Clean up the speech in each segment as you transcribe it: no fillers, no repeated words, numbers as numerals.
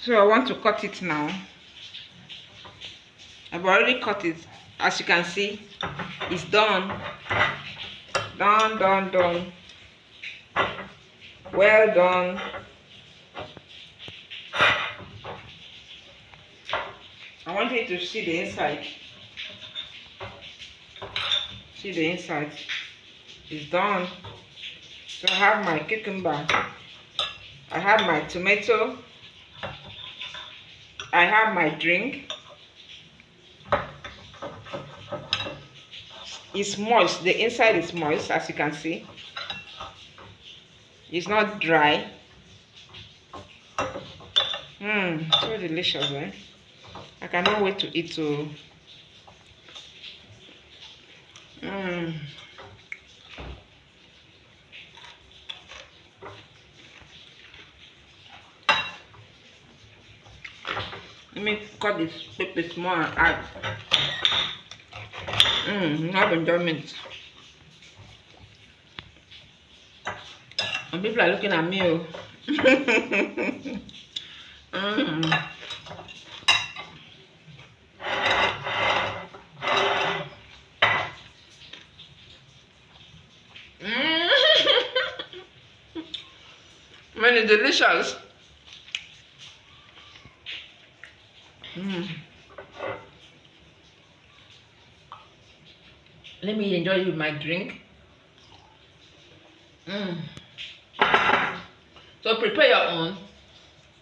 So I want to cut it now. I've already cut it. As you can see, it's done. Done. Well done. I want you to see the inside. See the inside. It's done. So I have my cucumber. I have my tomato. I have my drink. It's moist. The inside is moist, as you can see. It's not dry. So delicious, eh? I cannot wait to eat too. Let me cut this pepper small and add. Have enjoyment. And people are looking at me. Man, it's delicious. Let me enjoy with my drink. So prepare your own.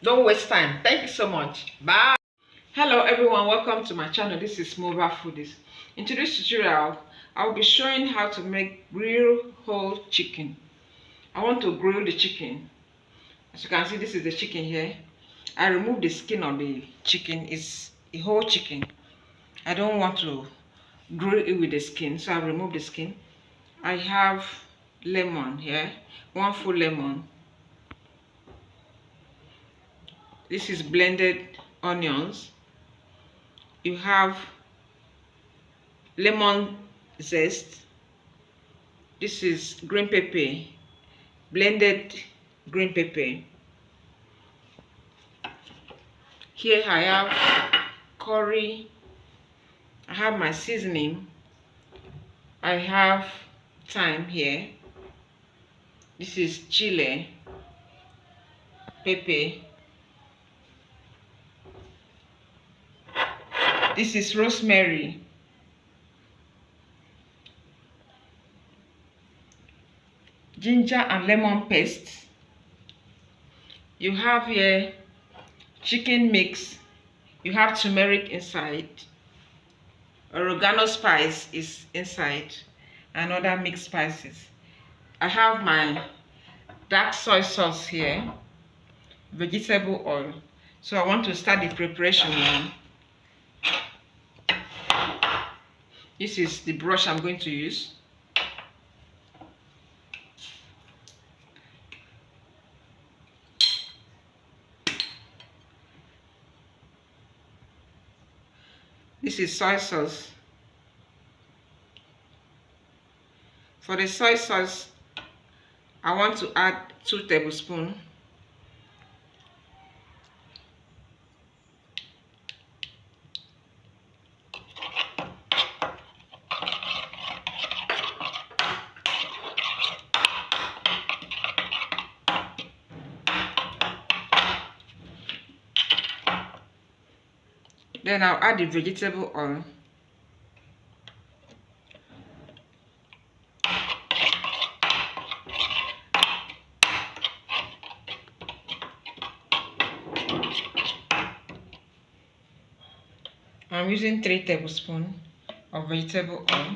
Don't waste time. Thank you so much. Bye. Hello everyone, welcome to my channel. This is Mobile Foodies. In today's tutorial, I will be showing how to make grilled whole chicken. I want to grill the chicken. As you can see, this is the chicken here. I removed the skin of the chicken. It's a whole chicken. I don't want to grill it with the skin, so I removed the skin. I have lemon here, 1 full lemon. This is blended onions. You have lemon zest. This is green pepper, blended green pepper. Here I have curry. I have my seasoning. I have thyme here. This is chili, pepper. This is rosemary. Ginger and lemon paste. You have here chicken mix. You have turmeric inside. Oregano spice is inside, and other mixed spices. I have my dark soy sauce here, vegetable oil. So I want to start the preparation now. This is the brush I'm going to use. This is soy sauce. For the soy sauce, I want to add 2 tablespoons. Then I'll add the vegetable oil. I'm using 3 tablespoons of vegetable oil.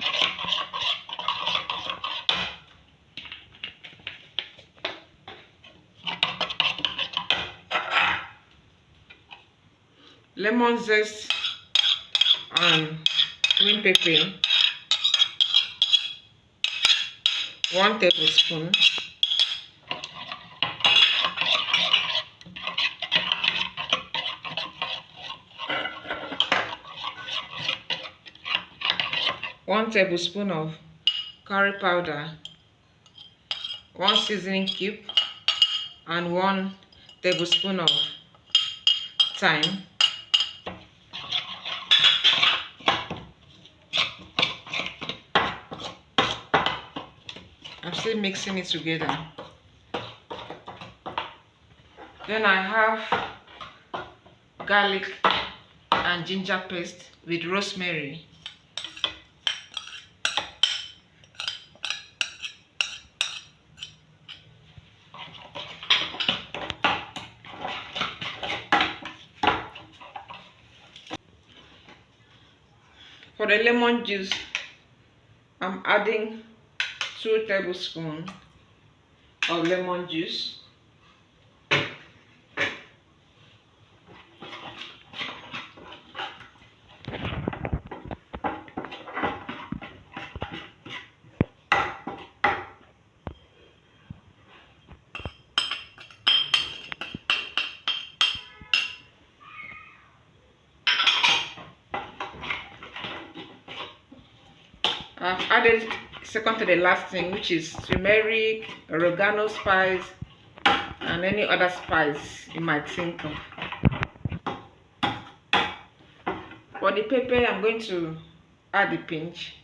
Lemon zest and green pepper, 1 tablespoon. One tablespoon of curry powder, 1 seasoning cube, and 1 tablespoon of time. I'm still mixing it together. Then I have garlic and ginger paste with rosemary. For the lemon juice, I'm adding 2 tablespoons of lemon juice. I've added second to the last thing, which is turmeric, oregano spice, and any other spice you might think of. For the pepper, I'm going to add a pinch.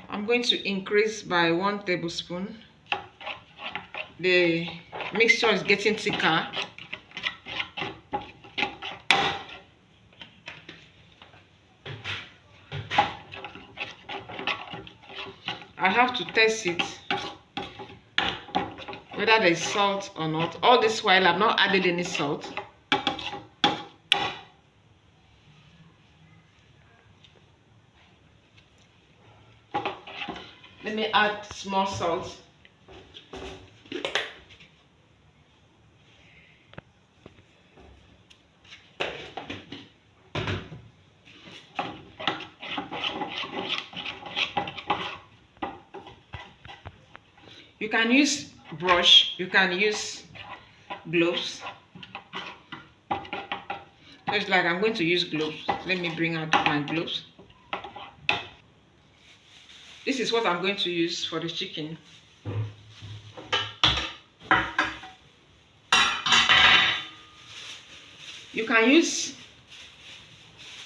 I'm going to increase by 1 tablespoon. The mixture is getting thicker. I have to test it whether there is salt or not. All this while I've not added any salt. Let me add small salt. You can use brush, you can use gloves. Just like I'm going to use gloves. Let me bring out my gloves. This is what I'm going to use for the chicken. You can use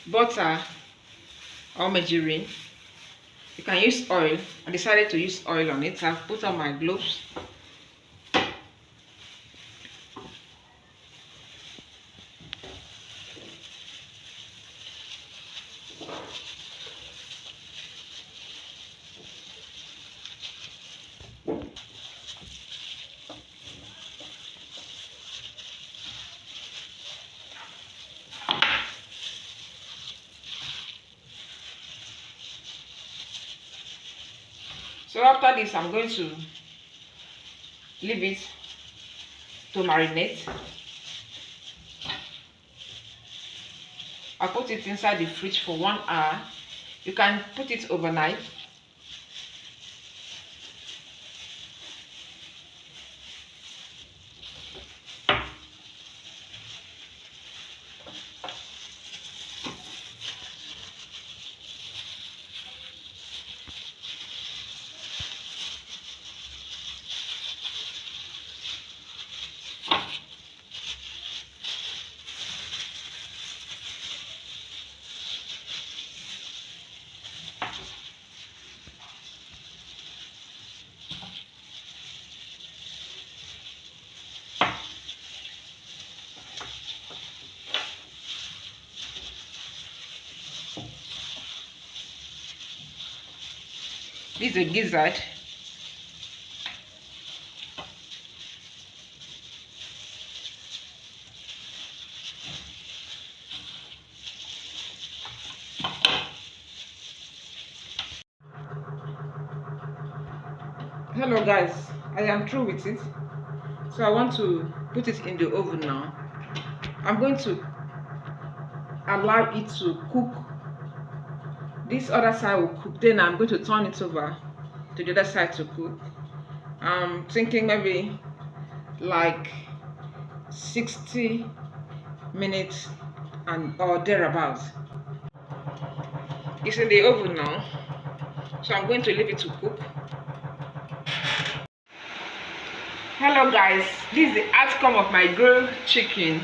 butter or margarine. You can use oil. I decided to use oil on it. I've put on my gloves. So after this, I'm going to leave it to marinate. I put it inside the fridge for 1 hour. You can put it overnight. This is a gizzard. Hello guys, I am through with it. So I want to put it in the oven now. I'm going to allow it to cook. This other side will cook, then I'm going to turn it over to the other side to cook. I'm thinking maybe like 60 minutes and or thereabouts. It's in the oven now, so I'm going to leave it to cook. Hello guys, this is the outcome of my grilled chicken,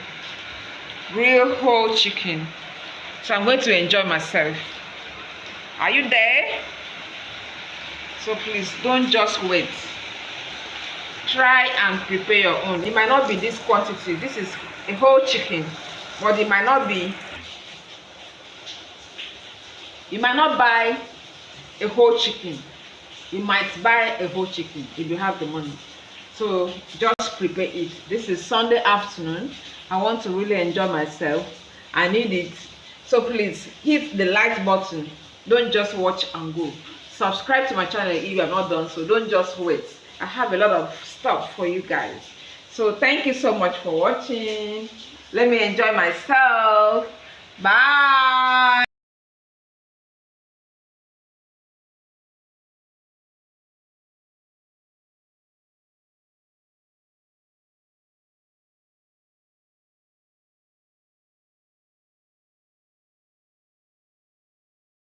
grilled whole chicken. So I'm going to enjoy myself. Are you there? So please don't just wait. Try and prepare your own. It might not be this quantity. This is a whole chicken, but it might not be. You might not buy a whole chicken. You might buy a whole chicken if you have the money. So just prepare it. This is Sunday afternoon. I want to really enjoy myself. I need it. So please hit the like button. Don't just watch and go. Subscribe to my channel if you have not done so. Don't just wait. I have a lot of stuff for you guys. So thank you so much for watching. Let me enjoy myself. Bye.